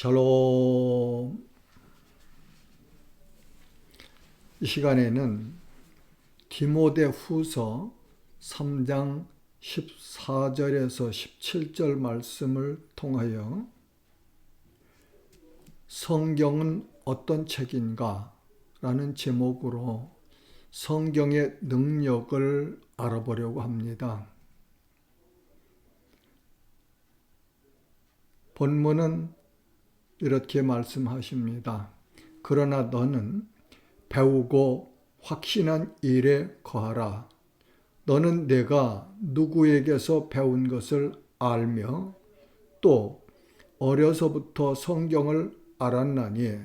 샬롬. 이 시간에는 디모데후서 3장 14절에서 17절 말씀을 통하여 성경은 어떤 책인가? 라는 제목으로 성경의 능력을 알아보려고 합니다. 본문은 이렇게 말씀하십니다. 그러나 너는 배우고 확신한 일에 거하라. 너는 내가 누구에게서 배운 것을 알며 또 어려서부터 성경을 알았나니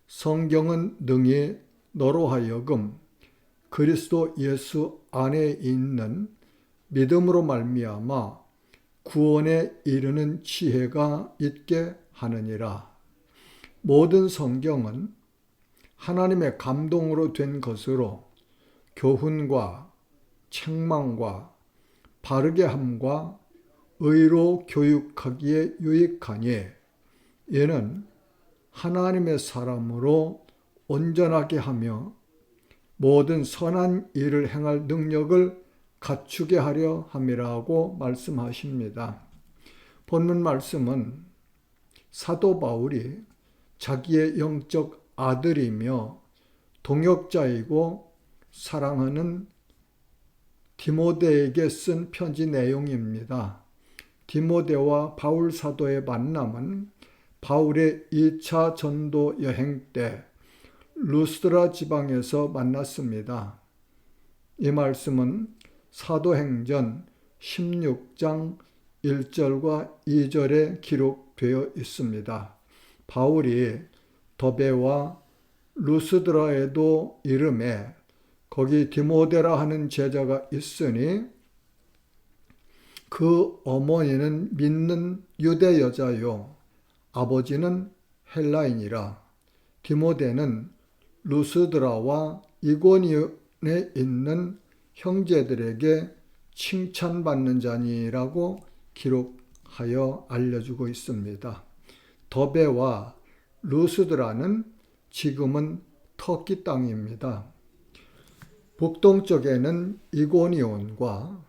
성경은 능히 너로 하여금 그리스도 예수 안에 있는 믿음으로 말미암아 구원에 이르는 지혜가 있게 하느니라. 모든 성경은 하나님의 감동으로 된 것으로 교훈과 책망과 바르게 함과 의로 교육하기에 유익하니 이는 하나님의 사람으로 온전하게 하며 모든 선한 일을 행할 능력을 갖추게 하려 함이라고 말씀하십니다. 본문 말씀은 사도 바울이 자기의 영적 아들이며 동역자이고 사랑하는 디모데에게 쓴 편지 내용입니다. 디모데와 바울 사도의 만남은 바울의 2차 전도 여행 때 루스드라 지방에서 만났습니다. 이 말씀은 사도행전 16장 1절과 2절에 기록되어 있습니다. 바울이 더베와 루스드라에도 이름에 거기 디모데라 하는 제자가 있으니 그 어머니는 믿는 유대 여자요 아버지는 헬라인이라. 디모데는 루스드라와 이고니온에 있는 형제들에게 칭찬받는 자니라고 기록하여 알려주고 있습니다. 더베와 루스드라는 지금은 터키 땅입니다. 북동쪽에는 이고니온과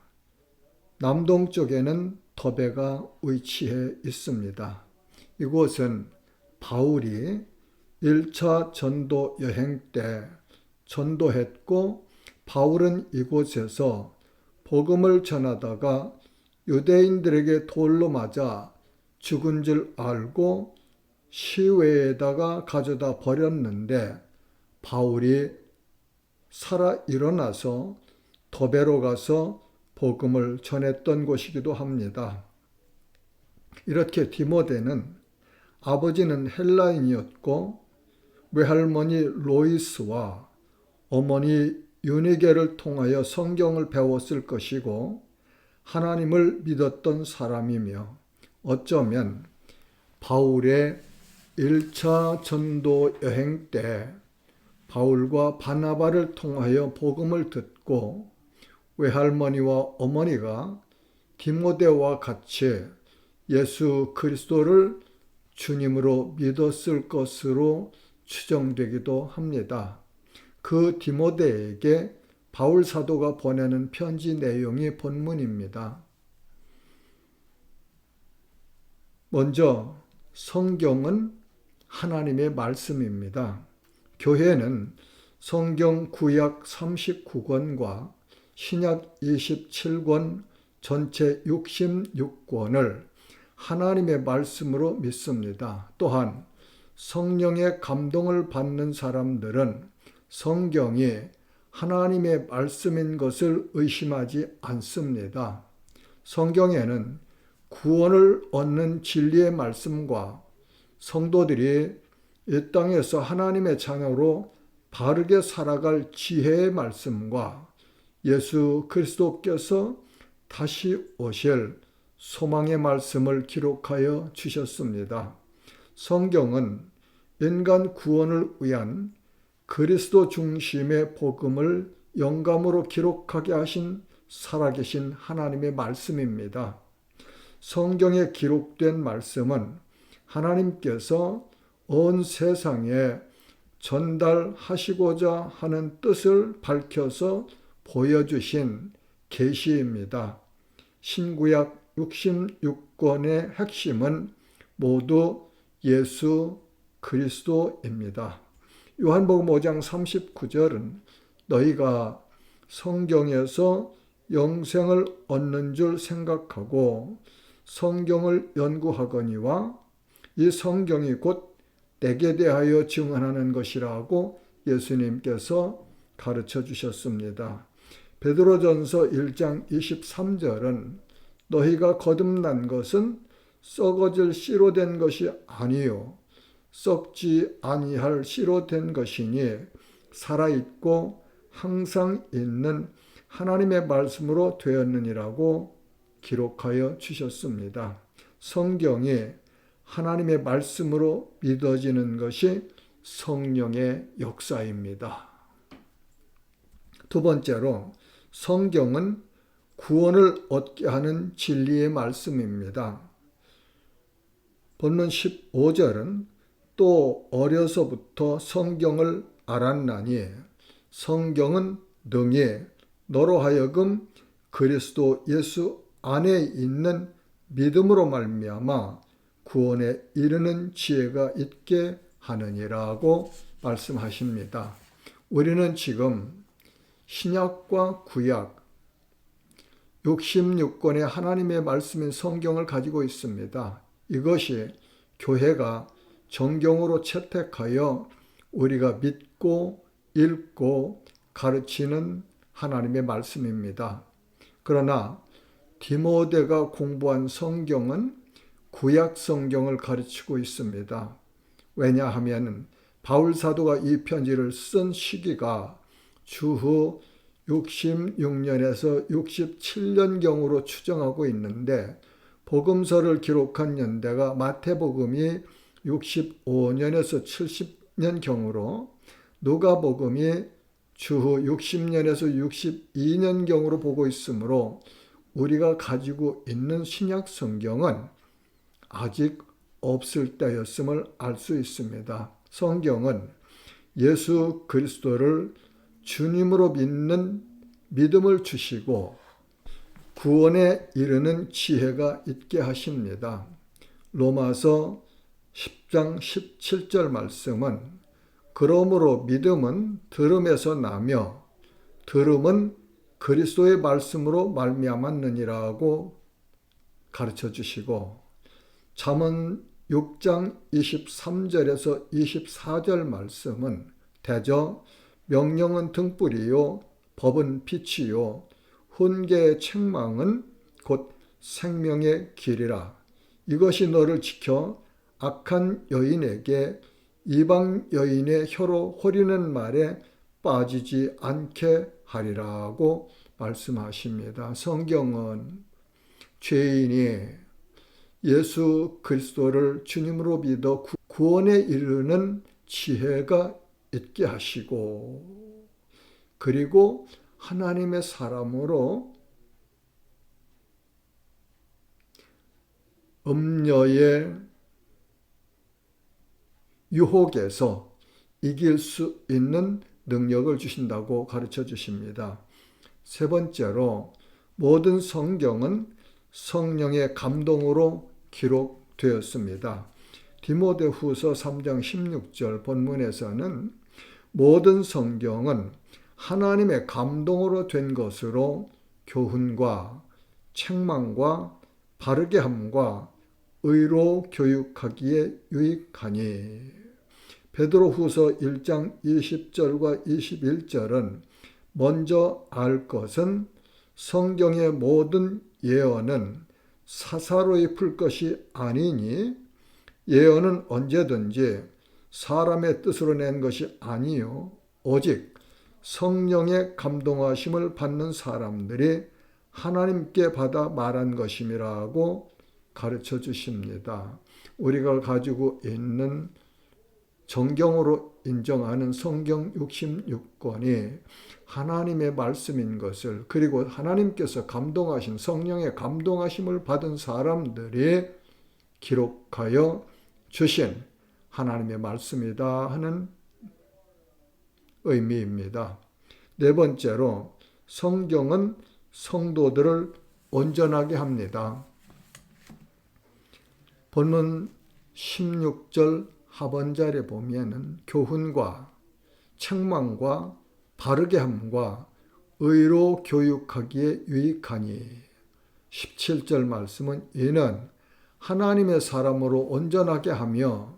남동쪽에는 더베가 위치해 있습니다. 이곳은 바울이 1차 전도 여행 때 전도했고 바울은 이곳에서 복음을 전하다가 유대인들에게 돌로 맞아 죽은 줄 알고 시외에다가 가져다 버렸는데 바울이 살아 일어나서 더베로 가서 복음을 전했던 곳이기도 합니다. 이렇게 디모데는 아버지는 헬라인이었고 외할머니 로이스와 어머니 유니게를 통하여 성경을 배웠을 것이고 하나님을 믿었던 사람이며 어쩌면 바울의 1차 전도 여행 때 바울과 바나바를 통하여 복음을 듣고 외할머니와 어머니가 디모데와 같이 예수 그리스도를 주님으로 믿었을 것으로 추정되기도 합니다. 그 디모데에게 바울 사도가 보내는 편지 내용이 본문입니다. 먼저 성경은 하나님의 말씀입니다. 교회는 성경 구약 39권과 신약 27권 전체 66권을 하나님의 말씀으로 믿습니다. 또한 성령의 감동을 받는 사람들은 성경이 하나님의 말씀인 것을 의심하지 않습니다. 성경에는 구원을 얻는 진리의 말씀과 성도들이 이 땅에서 하나님의 자녀로 바르게 살아갈 지혜의 말씀과 예수 그리스도께서 다시 오실 소망의 말씀을 기록하여 주셨습니다. 성경은 인간 구원을 위한 그리스도 중심의 복음을 영감으로 기록하게 하신 살아계신 하나님의 말씀입니다. 성경에 기록된 말씀은 하나님께서 온 세상에 전달하시고자 하는 뜻을 밝혀서 보여주신 계시입니다. 신구약 66권의 핵심은 모두 예수 그리스도입니다. 요한복음 5장 39절은 너희가 성경에서 영생을 얻는 줄 생각하고 성경을 연구하거니와 이 성경이 곧 내게 대하여 증언하는 것이라고 예수님께서 가르쳐 주셨습니다. 베드로전서 1장 23절은 너희가 거듭난 것은 썩어질 씨로 된 것이 아니요 썩지 아니할 씨로 된 것이니 살아있고 항상 있는 하나님의 말씀으로 되었느니라고 기록하여 주셨습니다. 성경이 하나님의 말씀으로 믿어지는 것이 성령의 역사입니다. 두 번째로 성경은 구원을 얻게 하는 진리의 말씀입니다. 본문 15절은 또 어려서부터 성경을 알았나니 성경은 능히 너로 하여금 그리스도 예수 안에 있는 믿음으로 말미암아 구원에 이르는 지혜가 있게 하느니라고 말씀하십니다. 우리는 지금 신약과 구약 66권의 하나님의 말씀인 성경을 가지고 있습니다. 이것이 교회가 정경으로 채택하여 우리가 믿고 읽고 가르치는 하나님의 말씀입니다. 그러나 디모데가 공부한 성경은 구약 성경을 가르치고 있습니다. 왜냐하면 바울 사도가 이 편지를 쓴 시기가 주후 66년에서 67년경으로 추정하고 있는데 복음서를 기록한 연대가 마태복음이 65년에서 70년경으로 누가복음이 주후 60년에서 62년경으로 보고 있으므로 우리가 가지고 있는 신약 성경은 아직 없을 때였음을 알 수 있습니다. 성경은 예수 그리스도를 주님으로 믿는 믿음을 주시고 구원에 이르는 지혜가 있게 하십니다. 로마서 10장 17절 말씀은 그러므로 믿음은 들음에서 나며 들음은 그리스도의 말씀으로 말미암았느니라고 가르쳐 주시고 잠언 6장 23절에서 24절 말씀은 대저 명령은 등불이요 법은 빛이요 훈계의 책망은 곧 생명의 길이라. 이것이 너를 지켜 악한 여인에게 이방 여인의 혀로 호리는 말에 빠지지 않게 하리라고 말씀하십니다. 성경은 죄인이 예수 그리스도를 주님으로 믿어 구원에 이르는 지혜가 있게 하시고 그리고 하나님의 사람으로 음녀의 유혹에서 이길 수 있는 능력을 주신다고 가르쳐 주십니다. 세 번째로 모든 성경은 성령의 감동으로 기록되었습니다. 디모데후서 3장 16절 본문에서는 모든 성경은 하나님의 감동으로 된 것으로 교훈과 책망과 바르게 함과 의로 교육하기에 유익하니. 베드로후서 1장 20절과 21절은 먼저 알 것은 성경의 모든 예언은 사사로이 풀 것이 아니니 예언은 언제든지 사람의 뜻으로 낸 것이 아니요 오직 성령의 감동하심을 받는 사람들이 하나님께 받아 말한 것임이라고 가르쳐 주십니다. 우리가 가지고 있는 정경으로 인정하는 성경 66권이 하나님의 말씀인 것을 그리고 하나님께서 감동하신 성령의 감동하심을 받은 사람들이 기록하여 주신 하나님의 말씀이다 하는 의미입니다. 네 번째로 성경은 성도들을 온전하게 합니다. 본문 16절 하반절에 보면은 교훈과 책망과 바르게 함과 의로 교육하기에 유익하니 17절 말씀은 이는 하나님의 사람으로 온전하게 하며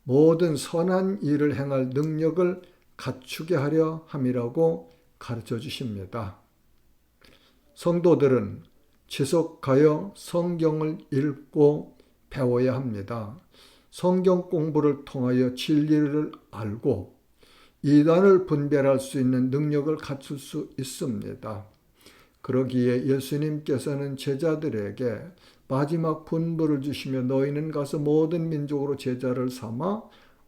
모든 선한 일을 행할 능력을 갖추게 하려 함이라고 가르쳐 주십니다. 성도들은 지속하여 성경을 읽고 배워야 합니다. 성경 공부를 통하여 진리를 알고 이단을 분별할 수 있는 능력을 갖출 수 있습니다. 그러기에 예수님께서는 제자들에게 마지막 분부를 주시며 너희는 가서 모든 민족으로 제자를 삼아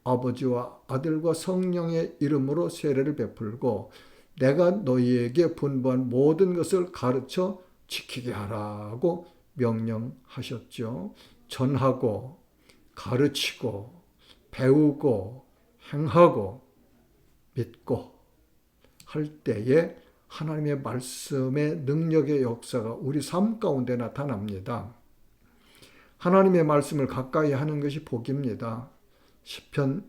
아버지와 아들과 성령의 이름으로 세례를 베풀고 내가 너희에게 분부한 모든 것을 가르쳐 지키게 하라고 명령하셨죠. 전하고 가르치고 배우고 행하고 믿고 할 때에 하나님의 말씀의 능력의 역사가 우리 삶 가운데 나타납니다. 하나님의 말씀을 가까이 하는 것이 복입니다. 시편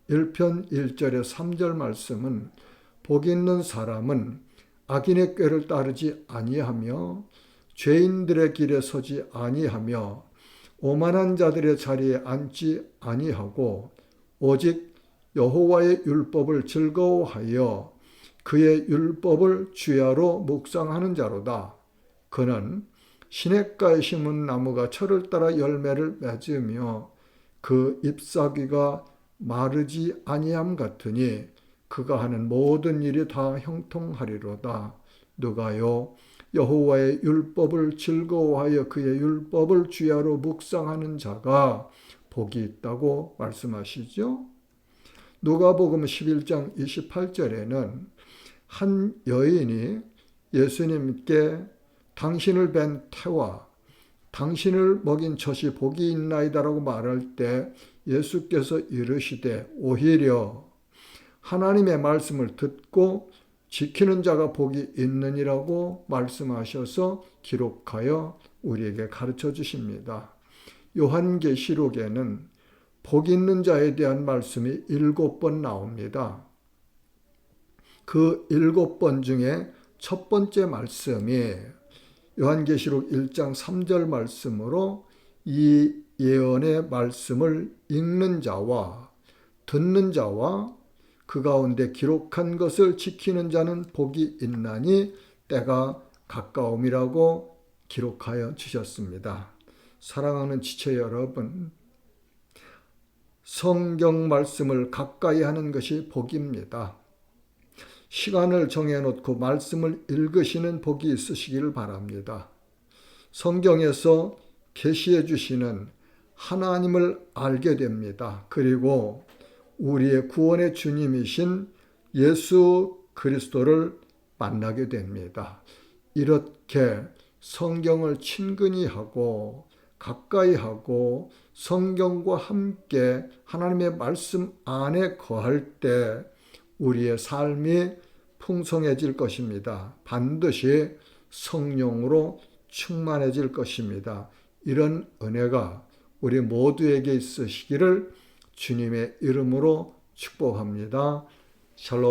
1편 1절에 3절 말씀은 복 있는 사람은 악인의 꾀를 따르지 아니하며 죄인들의 길에 서지 아니하며 오만한 자들의 자리에 앉지 아니하고 오직 여호와의 율법을 즐거워하여 그의 율법을 주야로 묵상하는 자로다. 그는 시냇가에 심은 나무가 철을 따라 열매를 맺으며 그 잎사귀가 마르지 아니함 같으니 그가 하는 모든 일이 다 형통하리로다. 누가요? 여호와의 율법을 즐거워하여 그의 율법을 주야로 묵상하는 자가 복이 있다고 말씀하시죠. 누가복음 11장 28절에는 한 여인이 예수님께 당신을 뵌 태와 당신을 먹인 젖이 복이 있나이다라고 말할 때 예수께서 이르시되 오히려 하나님의 말씀을 듣고 지키는 자가 복이 있느니라고 말씀하셔서 기록하여 우리에게 가르쳐 주십니다. 요한계시록에는 복 있는 자에 대한 말씀이 7번 나옵니다. 그 7번 중에 첫 번째 말씀이 요한계시록 1장 3절 말씀으로 이 예언의 말씀을 읽는 자와 듣는 자와 그 가운데 기록한 것을 지키는 자는 복이 있나니 때가 가까움이라고 기록하여 주셨습니다. 사랑하는 지체 여러분, 성경 말씀을 가까이 하는 것이 복입니다. 시간을 정해놓고 말씀을 읽으시는 복이 있으시기를 바랍니다. 성경에서 계시해 주시는 하나님을 알게 됩니다. 그리고 우리의 구원의 주님이신 예수 그리스도를 만나게 됩니다. 이렇게 성경을 친근히 하고 가까이 하고 성경과 함께 하나님의 말씀 안에 거할 때 우리의 삶이 풍성해질 것입니다. 반드시 성령으로 충만해질 것입니다. 이런 은혜가 우리 모두에게 있으시기를 주님의 이름으로 축복합니다. 샬롬.